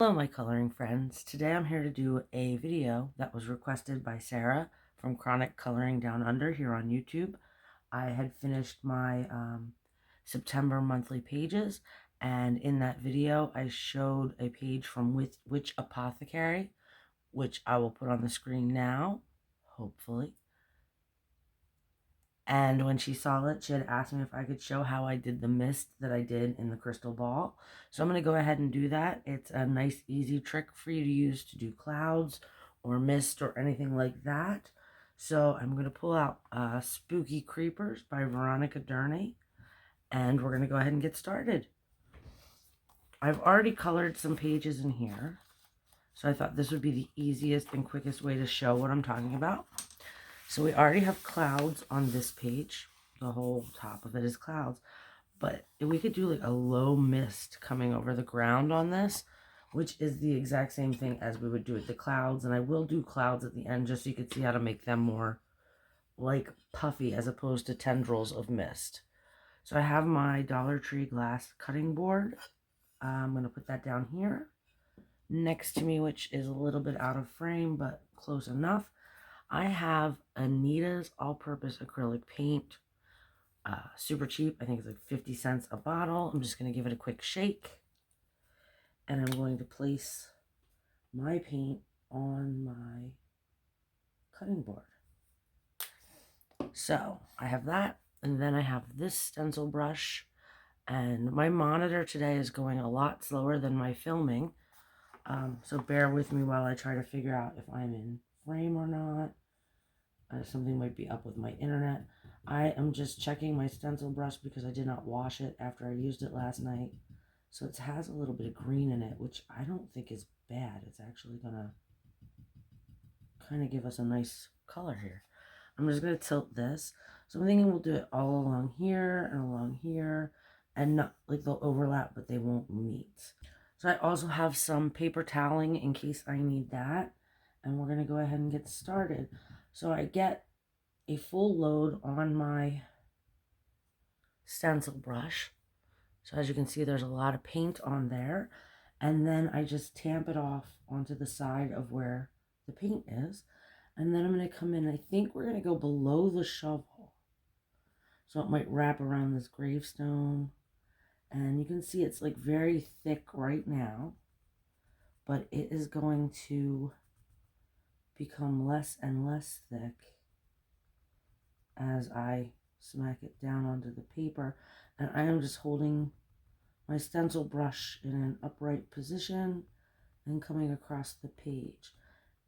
Hello, my coloring friends. Today I'm here to do a video that was requested by Sarah from Chronic Coloring Down Under here on YouTube. I had finished my September monthly pages, and in that video I showed a page from Witch Apothecary, which I will put on the screen now, hopefully. And when she saw it, she had asked me if I could show how I did the mist that I did in the crystal ball. So I'm going to go ahead and do that. It's a nice, easy trick for you to use to do clouds or mist or anything like that. So I'm going to pull out Spooky Creepers by Veronica Durney. And we're going to go ahead and get started. I've already colored some pages in here. So I thought this would be the easiest and quickest way to show what I'm talking about. So we already have clouds on this page. The whole top of it is clouds. But we could do like a low mist coming over the ground on this, which is the exact same thing as we would do with the clouds. And I will do clouds at the end just so you can see how to make them more like puffy as opposed to tendrils of mist. So I have my Dollar Tree glass cutting board. I'm going to put that down here next to me, which is a little bit out of frame, but close enough. I have Anita's all-purpose acrylic paint, super cheap. I think it's like 50 cents a bottle. I'm just going to give it a quick shake, and I'm going to place my paint on my cutting board. So I have that, and then I have this stencil brush, and my monitor today is going a lot slower than my filming, so bear with me while I try to figure out if I'm in frame or not. Something might be up with my internet. I am just checking my stencil brush because I did not wash it after I used it last night. So it has a little bit of green in it, which I don't think is bad. It's actually going to kind of give us a nice color here. I'm just going to tilt this. So I'm thinking we'll do it all along here and not like they'll overlap, but they won't meet. So I also have some paper toweling in case I need that. And we're going to go ahead and get started. So I get a full load on my stencil brush. So as you can see, there's a lot of paint on there. And then I just tamp it off onto the side of where the paint is. And then I'm going to come in, I think we're going to go below the shovel. So it might wrap around this gravestone. And you can see it's like very thick right now. But it is going to become less and less thick as I smack it down onto the paper. And I am just holding my stencil brush in an upright position and coming across the page.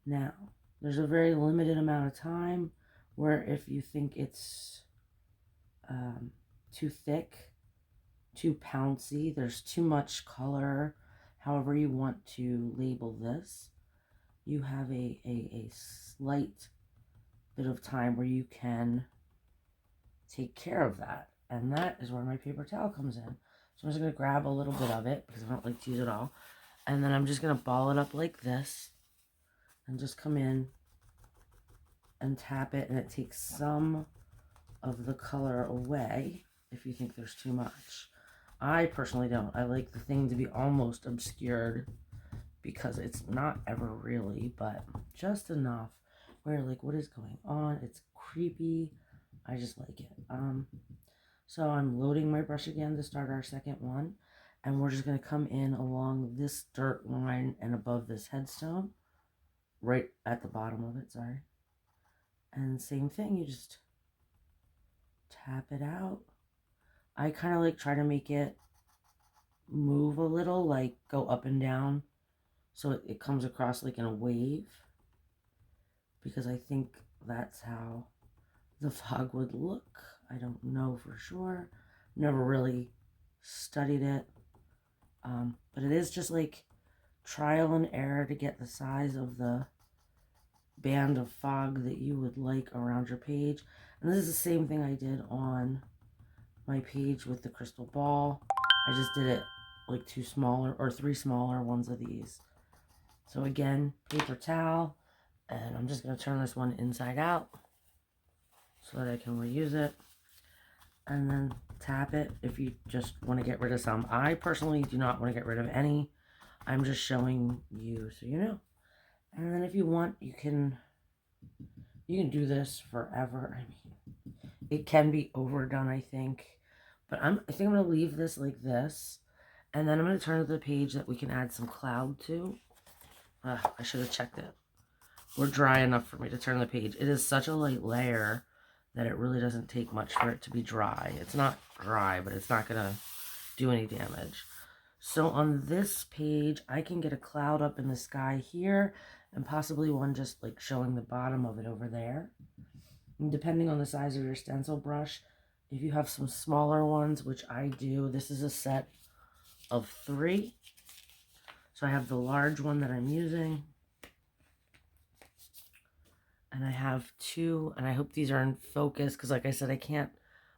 Now, there's a very limited amount of time where if you think it's too thick, too pouncy, there's too much color, however you want to label this, you have a slight bit of time where you can take care of that. And that is where my paper towel comes in. So I'm just going to grab a little bit of it because I don't like to use it all. And then I'm just going to ball it up like this and just come in and tap it. And it takes some of the color away if you think there's too much. I personally don't. I like the thing to be almost obscured because it's not ever really, but just enough where like, what is going on? It's creepy. I just like it. So I'm loading my brush again to start our second one. And we're just going to come in along this dirt line and above this headstone. Right at the bottom of it, sorry. And same thing, you just tap it out. I kind of like try to make it move a little, like go up and down. So it comes across like in a wave. Because I think that's how the fog would look. I don't know for sure. Never really studied it. But it is just like trial and error to get the size of the band of fog that you would like around your page. And this is the same thing I did on my page with the crystal ball. I just did it like two smaller or three smaller ones of these. So again, paper towel. And I'm just going to turn this one inside out so that I can reuse it. And then tap it if you just want to get rid of some. I personally do not want to get rid of any. I'm just showing you so you know. And then if you want, you can do this forever. I mean, it can be overdone, I think. But I think I'm going to leave this like this. And then I'm going to turn to the page that we can add some cloud to. I should have checked it. We're dry enough for me to turn the page. It is such a light layer that it really doesn't take much for it to be dry. It's not dry, but it's not going to do any damage. So on this page, I can get a cloud up in the sky here and possibly one just like showing the bottom of it over there. And depending on the size of your stencil brush, if you have some smaller ones, which I do, this is a set of 3. So I have the large one that I'm using. And I have 2, and I hope these are in focus because like I said, I can't,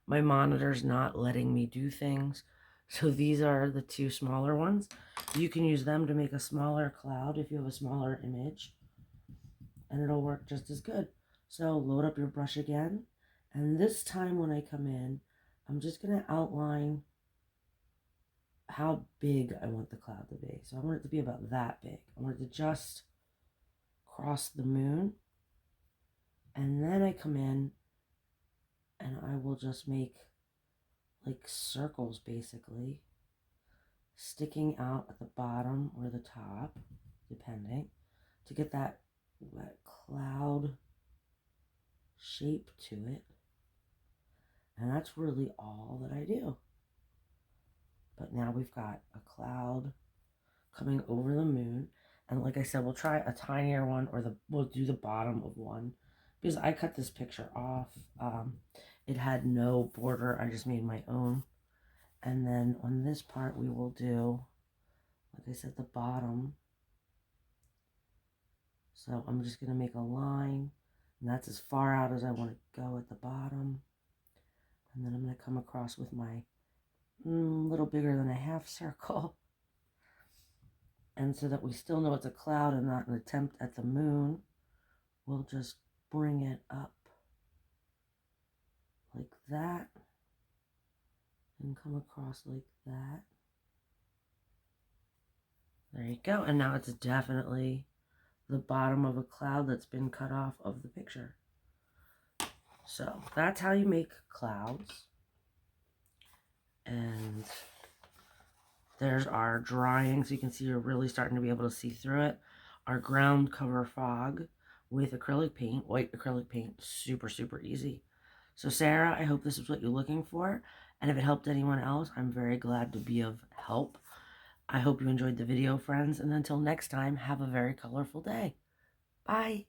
my monitor's not letting me do things. So these are the 2 smaller ones. You can use them to make a smaller cloud if you have a smaller image, and it'll work just as good. So load up your brush again, and this time when I come in, I'm just going to outline how big I want the cloud to be. So I want it to be about that big. I want it to just cross the moon. And then I come in and I will just make like circles basically sticking out at the bottom or the top, depending, to get that cloud shape to it. And that's really all that I do. But now we've got a cloud coming over the moon. And like I said, we'll try a tinier one, or we'll do the bottom of one, because I cut this picture off. It had no border. I just made my own. And then on this part, we will do, like I said, the bottom. So I'm just going to make a line, and that's as far out as I want to go at the bottom. And then I'm going to come across with my little bigger than a half circle. And so that we still know it's a cloud and not an attempt at the moon, we'll just bring it up like that and come across like that. There you go. And now it's definitely the bottom of a cloud that's been cut off of the picture. So that's how you make clouds. And there's our drying, so you can see you're really starting to be able to see through it. Our ground cover fog with acrylic paint, white acrylic paint, super, super easy. So Sarah, I hope this is what you're looking for. And if it helped anyone else, I'm very glad to be of help. I hope you enjoyed the video, friends. And until next time, have a very colorful day. Bye.